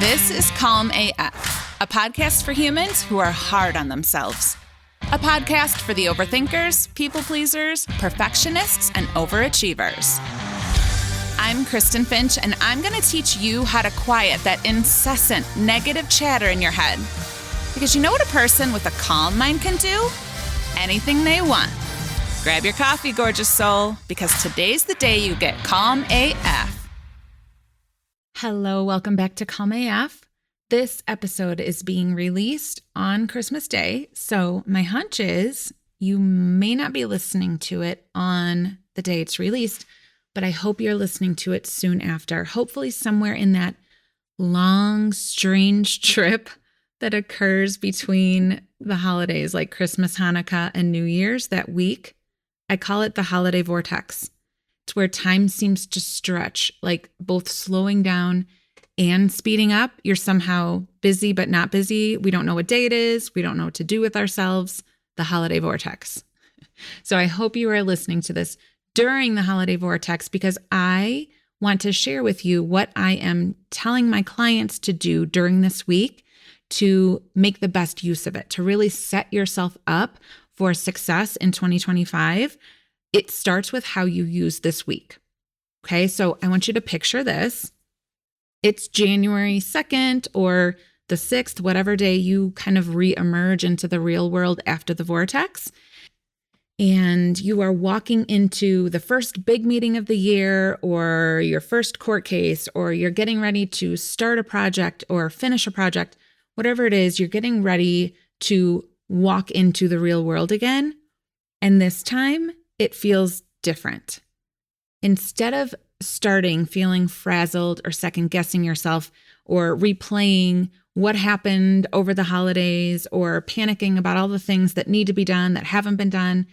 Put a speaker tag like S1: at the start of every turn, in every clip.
S1: This is Calm AF, a podcast for humans who are hard on themselves. A podcast for the overthinkers, people pleasers, perfectionists, and overachievers. I'm Kristen Finch, and I'm going to teach you how to quiet that incessant negative chatter in your head. Because you know what a person with a calm mind can do? Anything they want. Grab your coffee, gorgeous soul, because today's the day you get Calm AF. Hello, welcome back to Calm AF. This episode is being released on Christmas Day, so my hunch is you may not be listening to it on the day it's released, but I hope you're listening to it soon after, hopefully somewhere in that long, strange trip that occurs between the holidays like Christmas, Hanukkah, and New Year's, that week. I call it the holiday vortex. It's where time seems to stretch, like both slowing down and speeding up. You're somehow busy but not busy. We don't know what day it is. We don't know what to do with ourselves. The holiday vortex. So I hope you are listening to this during the holiday vortex because I want to share with you what I am telling my clients to do during this week to make the best use of it, to really set yourself up for success in 2025. It starts with how you use this week. Okay, so I want you to picture this. It's January 2nd or the 6th, whatever day you kind of re-emerge into the real world after the vortex. And you are walking into the first big meeting of the year or your first court case, or you're getting ready to start a project or finish a project, whatever it is, you're getting ready to walk into the real world again. And this time it feels different. Instead of starting feeling frazzled or second guessing yourself or replaying what happened over the holidays or panicking about all the things that need to be done that haven't been done,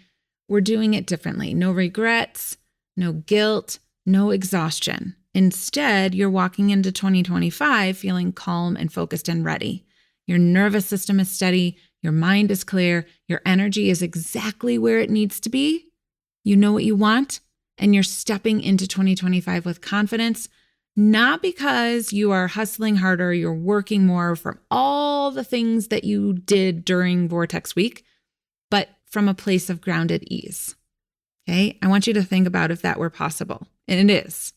S1: we're doing it differently. No regrets, no guilt, no exhaustion. Instead, you're walking into 2025 feeling calm and focused and ready. Your nervous system is steady. Your mind is clear. Your energy is exactly where it needs to be. You know what you want, and you're stepping into 2025 with confidence, not because you are hustling harder, you're working more from all the things that you did during Vortex Week, but from a place of grounded ease. Okay? I want you to think about if that were possible, and it is.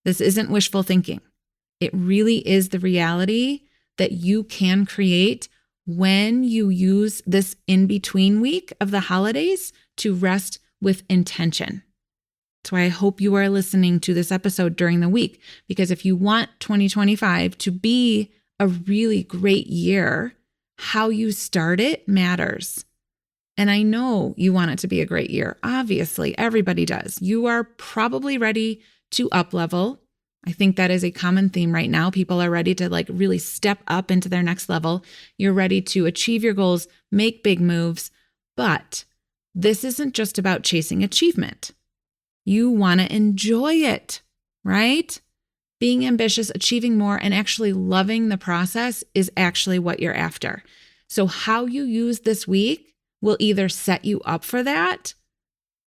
S1: This isn't wishful thinking. It really is the reality that you can create when you use this in-between week of the holidays to rest with intention. That's why I hope you are listening to this episode during the week, because if you want 2025 to be a really great year, how you start it matters. And I know you want it to be a great year. Obviously, everybody does. You are probably ready to up-level. I think that is a common theme right now. People are ready to really step up into their next level. You're ready to achieve your goals, make big moves, but this isn't just about chasing achievement. You want to enjoy it, right? Being ambitious, achieving more, and actually loving the process is actually what you're after. So how you use this week will either set you up for that,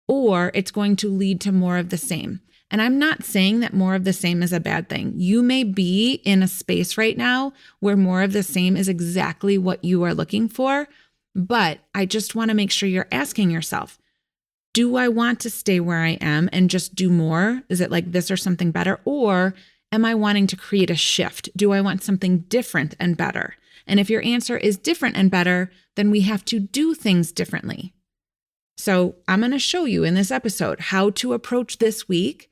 S1: or it's going to lead to more of the same. And I'm not saying that more of the same is a bad thing. You may be in a space right now where more of the same is exactly what you are looking for, but I just want to make sure you're asking yourself, do I want to stay where I am and just do more? Is it like this or something better? Or am I wanting to create a shift? Do I want something different and better? And if your answer is different and better, then we have to do things differently. So I'm going to show you in this episode how to approach this week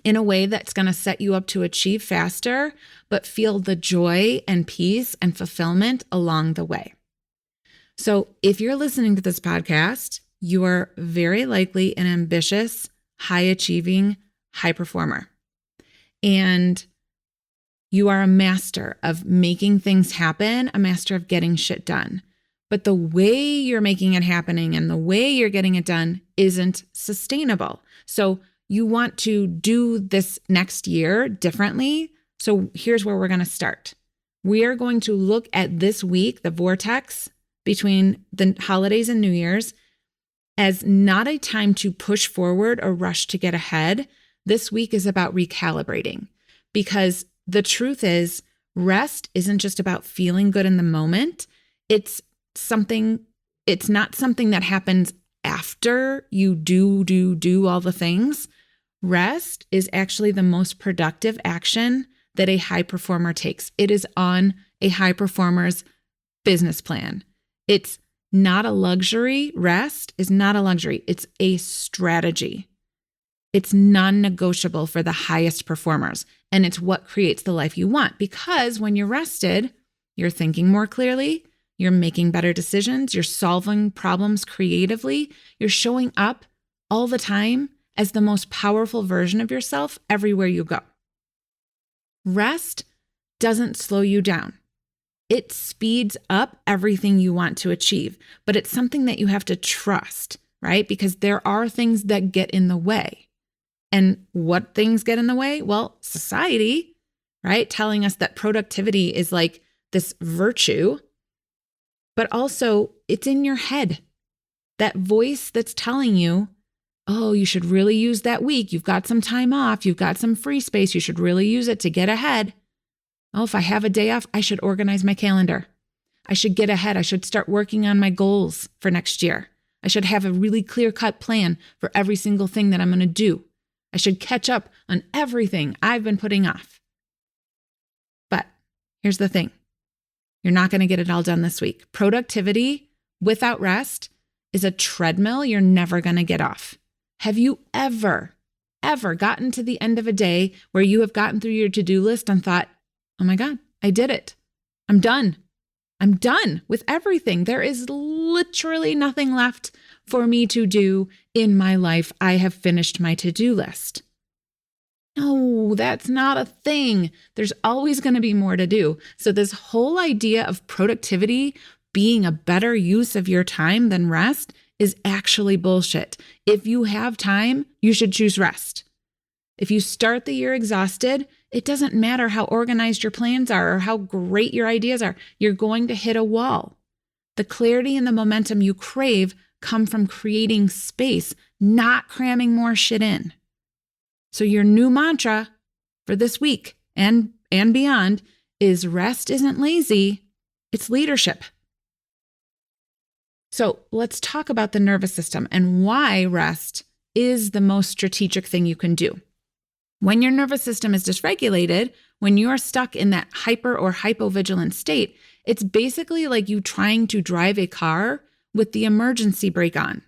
S1: in a way that's going to set you up to achieve faster, but feel the joy and peace and fulfillment along the way. So if you're listening to this podcast, you are very likely an ambitious, high-achieving, high performer. And you are a master of making things happen, a master of getting shit done. But the way you're making it happening and the way you're getting it done isn't sustainable. So you want to do this next year differently. So here's where we're going to start. We are going to look at this week, the vortex between the holidays and New Year's, as not a time to push forward or rush to get ahead. This week is about recalibrating, because the truth is Rest isn't just about feeling good in the moment. It's not something that happens after you do all the things. Rest is actually the most productive action that a high performer takes. It is on a high performer's business plan. It's not a luxury. Rest is not a luxury. It's a strategy. It's non-negotiable for the highest performers. And it's what creates the life you want, because when you're rested, you're thinking more clearly, you're making better decisions, you're solving problems creatively, you're showing up all the time as the most powerful version of yourself everywhere you go. Rest doesn't slow you down. It speeds up everything you want to achieve, but it's something that you have to trust, right? Because there are things that get in the way. And what things get in the way? Well, society, right? Telling us that productivity is like this virtue, but also it's in your head. That voice that's telling you, oh, you should really use that week. You've got some time off. You've got some free space. You should really use it to get ahead. Oh, if I have a day off, I should organize my calendar. I should get ahead. I should start working on my goals for next year. I should have a really clear-cut plan for every single thing that I'm going to do. I should catch up on everything I've been putting off. But here's the thing. You're not going to get it all done this week. Productivity without rest is a treadmill you're never going to get off. Have you ever gotten to the end of a day where you have gotten through your to-do list and thought, oh my God, I did it. I'm done. I'm done with everything. There is literally nothing left for me to do in my life. I have finished my to-do list. No, that's not a thing. There's always going to be more to do. So this whole idea of productivity being a better use of your time than rest is actually bullshit. If you have time, you should choose rest. If you start the year exhausted, it doesn't matter how organized your plans are or how great your ideas are. You're going to hit a wall. The clarity and the momentum you crave come from creating space, not cramming more shit in. So your new mantra for this week and beyond is rest isn't lazy, it's leadership. So let's talk about the nervous system and why rest is the most strategic thing you can do. When your nervous system is dysregulated, when you are stuck in that hyper or hypovigilant state, it's basically like you trying to drive a car with the emergency brake on.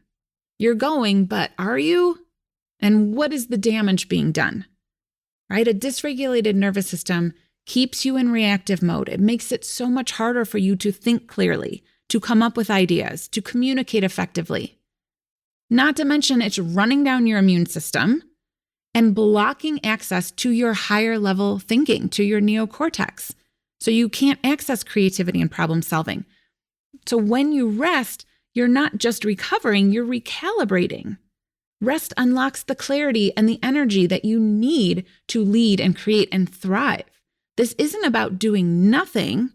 S1: You're going, but are you? And what is the damage being done? Right? A dysregulated nervous system keeps you in reactive mode. It makes it so much harder for you to think clearly, to come up with ideas, to communicate effectively. Not to mention it's running down your immune system and blocking access to your higher level thinking, to your neocortex. So you can't access creativity and problem solving. So when you rest, you're not just recovering, you're recalibrating. Rest unlocks the clarity and the energy that you need to lead and create and thrive. This isn't about doing nothing.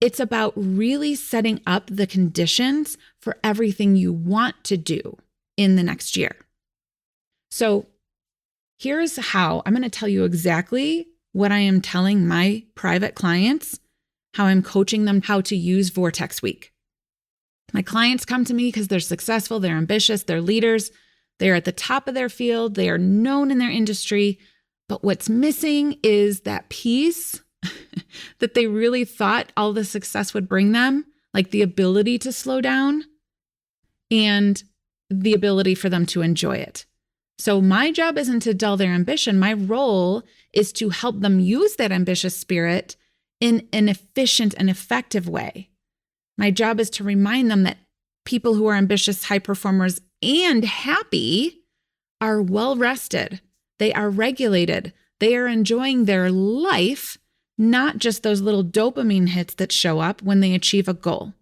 S1: It's about really setting up the conditions for everything you want to do in the next year. So here's how I'm going to tell you exactly what I am telling my private clients, how I'm coaching them how to use Vortex Week. My clients come to me because they're successful, they're ambitious, they're leaders, they're at the top of their field, they are known in their industry, but what's missing is that piece that they really thought all the success would bring them, like the ability to slow down and the ability for them to enjoy it. So my job isn't to dull their ambition. My role is to help them use that ambitious spirit in an efficient and effective way. My job is to remind them that people who are ambitious, high performers, and happy are well rested. They are regulated. They are enjoying their life, not just those little dopamine hits that show up when they achieve a goal.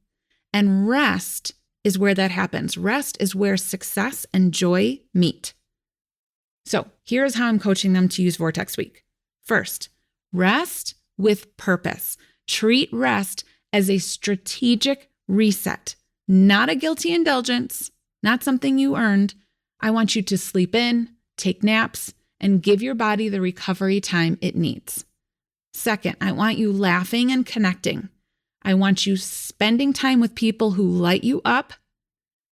S1: And rest is where that happens. Rest is where success and joy meet. So here's how I'm coaching them to use Vortex Week. First, rest with purpose. Treat rest as a strategic reset, not a guilty indulgence, not something you earned. I want you to sleep in, take naps, and give your body the recovery time it needs. Second, I want you laughing and connecting. I want you spending time with people who light you up.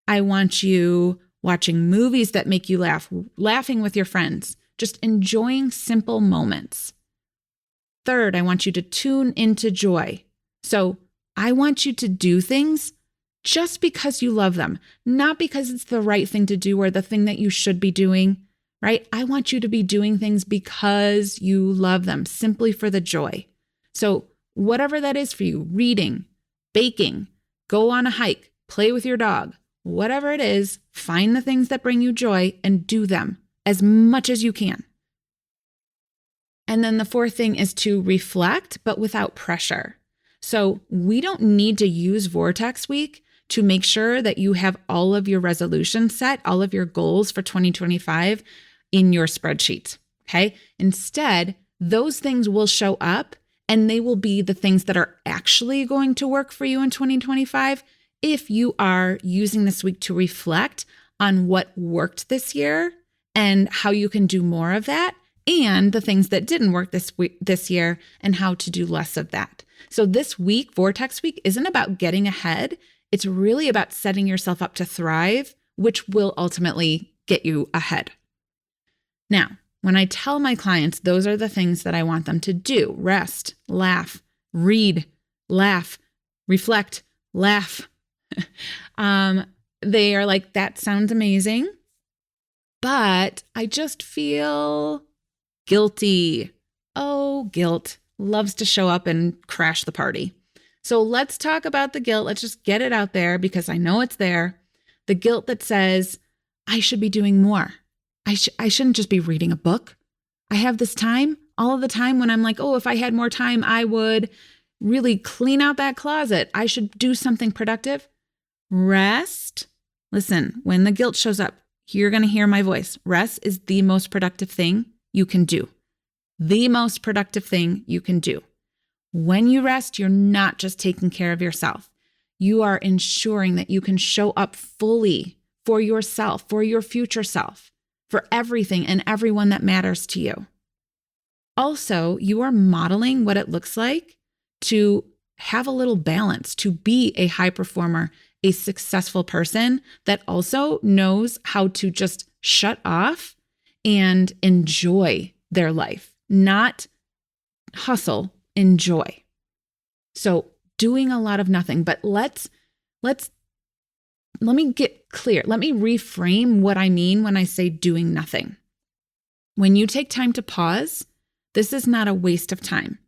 S1: I want you watching movies that make you laugh, laughing with your friends, just enjoying simple moments. Third, I want you to tune into joy. So I want you to do things just because you love them, not because it's the right thing to do or the thing that you should be doing, right? I want you to be doing things because you love them, simply for the joy. So whatever that is for you, reading, baking, go on a hike, play with your dog, whatever it is, find the things that bring you joy and do them as much as you can. And then the fourth thing is to reflect, but without pressure. So we don't need to use Vortex Week to make sure that you have all of your resolutions set, all of your goals for 2025 in your spreadsheet, okay? Instead, those things will show up and they will be the things that are actually going to work for you in 2025 if you are using this week to reflect on what worked this year and how you can do more of that, and the things that didn't work this year and how to do less of that. So this week, Vortex Week, isn't about getting ahead. It's really about setting yourself up to thrive, which will ultimately get you ahead. Now, when I tell my clients, those are the things that I want them to do: rest, laugh, read, laugh, reflect, laugh. They are like, that sounds amazing, but I just feel guilty. Oh, guilt loves to show up and crash the party. So let's talk about the guilt. Let's just get it out there because I know it's there. The guilt that says, I should be doing more. I shouldn't just be reading a book. I have this time all of the time when I'm like, oh, if I had more time, I would really clean out that closet. I should do something productive. Rest. Listen, when the guilt shows up, you're going to hear my voice. Rest is the most productive thing you can do. The most productive thing you can do. When you rest, you're not just taking care of yourself. You are ensuring that you can show up fully for yourself, for your future self, for everything and everyone that matters to you. Also, you are modeling what it looks like to have a little balance, to be a high performer, a successful person that also knows how to just shut off and enjoy their life, not hustle, enjoy. So doing a lot of nothing, but let me get clear. Let me reframe what I mean when I say doing nothing. When you take time to pause, this is not a waste of time,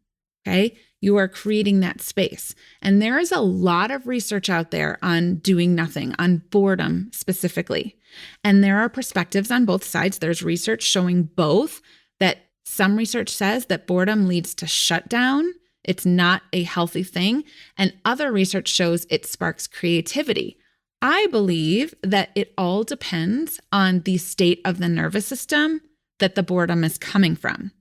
S1: okay? You are creating that space. And there is a lot of research out there on doing nothing, on boredom specifically. And there are perspectives on both sides. There's research showing both, that some research says that boredom leads to shutdown. It's not a healthy thing. And other research shows it sparks creativity. I believe that it all depends on the state of the nervous system that the boredom is coming from.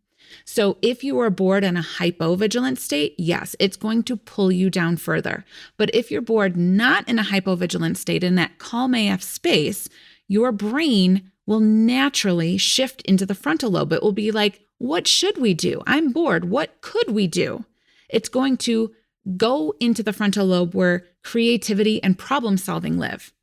S1: So if you are bored in a hypovigilant state, yes, it's going to pull you down further. But if you're bored not in a hypovigilant state, in that calm AF space, your brain will naturally shift into the frontal lobe. It will be like, what should we do? I'm bored. What could we do? It's going to go into the frontal lobe where creativity and problem solving live.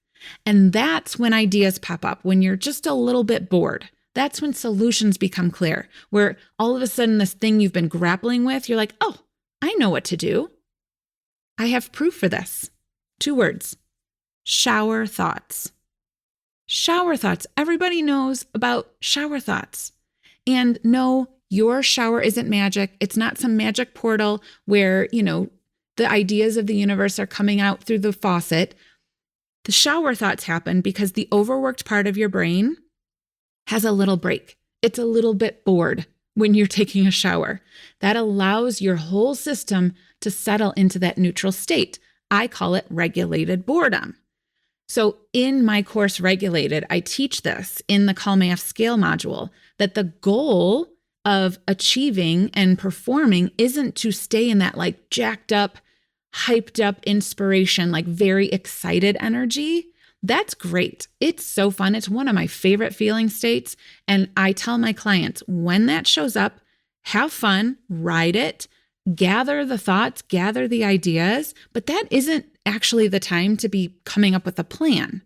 S1: And that's when ideas pop up, when you're just a little bit bored. That's when solutions become clear, where all of a sudden this thing you've been grappling with, you're like, oh, I know what to do. I have proof for this. 2 words: shower thoughts. Shower thoughts. Everybody knows about shower thoughts. And no, your shower isn't magic. It's not some magic portal where, the ideas of the universe are coming out through the faucet. The shower thoughts happen because the overworked part of your brain has a little break. It's a little bit bored when you're taking a shower. That allows your whole system to settle into that neutral state. I call it regulated boredom. So in my course, Regulated, I teach this in the Calm AF Scale module, that the goal of achieving and performing isn't to stay in that like jacked up, hyped up inspiration, like very excited energy. That's great. It's so fun. It's one of my favorite feeling states. And I tell my clients, when that shows up, have fun, ride it, gather the thoughts, gather the ideas, but that isn't actually the time to be coming up with a plan,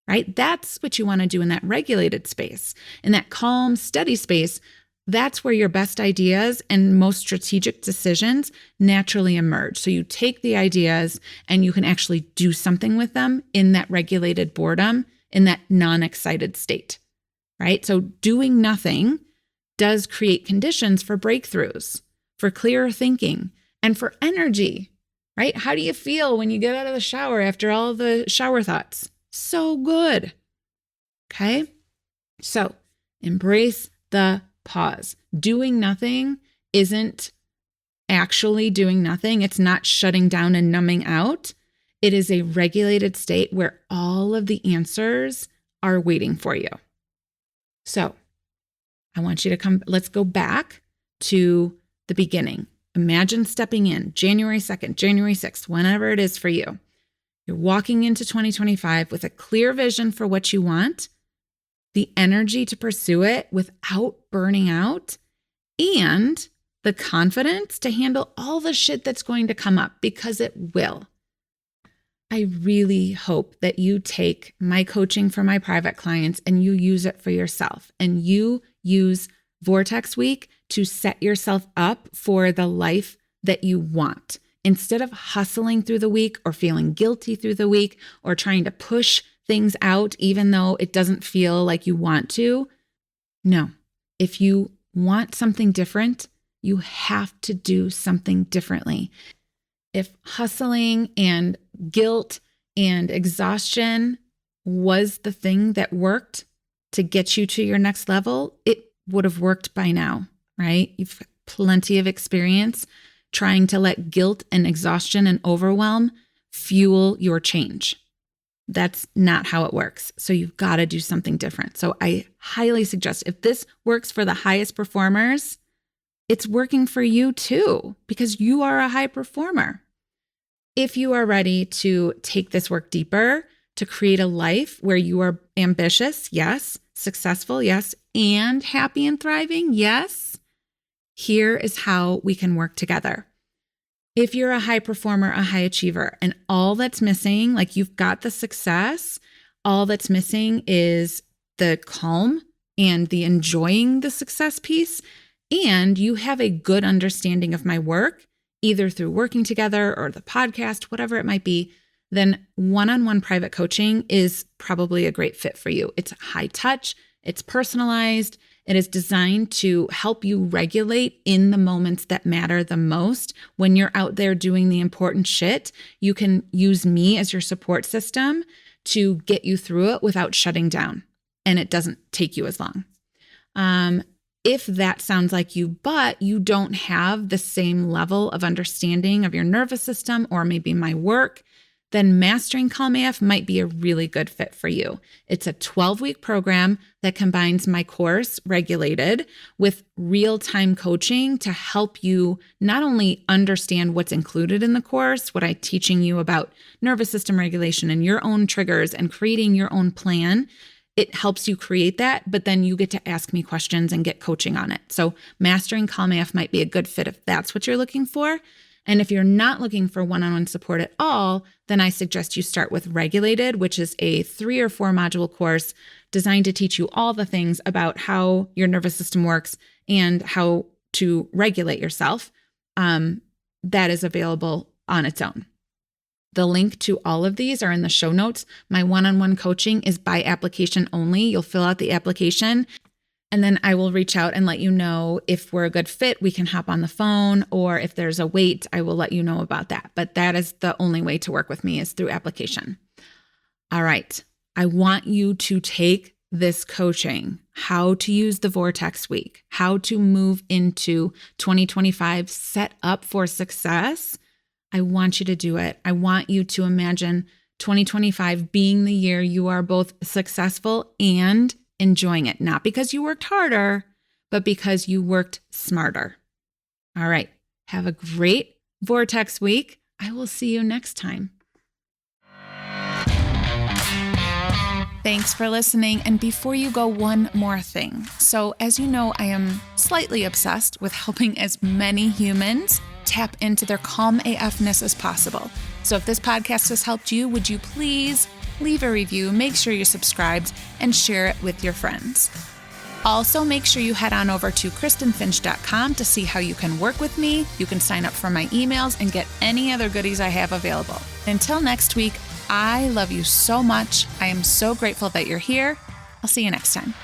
S1: right? That's what you want to do in that regulated space. In that calm, steady space, that's where your best ideas and most strategic decisions naturally emerge. So you take the ideas and you can actually do something with them in that regulated boredom, in that non-excited state, right? So doing nothing does create conditions for breakthroughs, for clearer thinking, and for energy, right? How do you feel when you get out of the shower after all the shower thoughts? So good. Okay? So embrace the pause. Doing nothing isn't actually doing nothing. It's not shutting down and numbing out. It is a regulated state where all of the answers are waiting for you. So I want you to let's go back to the beginning. Imagine stepping in January 2nd, January 6th, whenever it is for you. You're walking into 2025 with a clear vision for what you want, the energy to pursue it without burning out, and the confidence to handle all the shit that's going to come up, because it will. I really hope that you take my coaching for my private clients and you use it for yourself, and you use Vortex Week to set yourself up for the life that you want. Instead of hustling through the week or feeling guilty through the week or trying to push things out even though it doesn't feel like you want to. No, if you want something different, you have to do something differently. If hustling and guilt and exhaustion was the thing that worked to get you to your next level, it would have worked by now, right? You've got plenty of experience trying to let guilt and exhaustion and overwhelm fuel your change. That's not how it works. So you've got to do something different. So I highly suggest, if this works for the highest performers, it's working for you too, because you are a high performer. If you are ready to take this work deeper, to create a life where you are ambitious, yes, successful, yes, and happy and thriving, yes, here is how we can work together. If you're a high performer, a high achiever, and all that's missing, like you've got the success, all that's missing is the calm and the enjoying the success piece, and you have a good understanding of my work, either through working together or the podcast, whatever it might be, then one-on-one private coaching is probably a great fit for you. It's high touch, it's personalized, it is designed to help you regulate in the moments that matter the most. When you're out there doing the important shit, you can use me as your support system to get you through it without shutting down, and it doesn't take you as long. If that sounds like you, but you don't have the same level of understanding of your nervous system or maybe my work, then Mastering Calm AF might be a really good fit for you. It's a 12-week program that combines my course, Regulated, with real-time coaching to help you not only understand what's included in the course, what I'm teaching you about nervous system regulation and your own triggers and creating your own plan. It helps you create that, but then you get to ask me questions and get coaching on it. So Mastering Calm AF might be a good fit if that's what you're looking for. And if you're not looking for one-on-one support at all, then I suggest you start with Regulated, which is a 3 or 4 module course designed to teach you all the things about how your nervous system works and how to regulate yourself. That is available on its own. The link to all of these are in the show notes. My one-on-one coaching is by application only. You'll fill out the application, and then I will reach out and let you know if we're a good fit. We can hop on the phone, or if there's a wait, I will let you know about that. But that is the only way to work with me, is through application. All right. I want you to take this coaching, how to use the Vortex Week, how to move into 2025 set up for success. I want you to do it. I want you to imagine 2025 being the year you are both successful and enjoying it. Not because you worked harder, but because you worked smarter. All right. Have a great Vortex Week. I will see you next time. Thanks for listening. And before you go, one more thing. So as you know, I am slightly obsessed with helping as many humans tap into their calm AFness as possible. So if this podcast has helped you, would you please leave a review, make sure you're subscribed, and share it with your friends. Also, make sure you head on over to KristenFinch.com to see how you can work with me. You can sign up for my emails and get any other goodies I have available. Until next week, I love you so much. I am so grateful that you're here. I'll see you next time.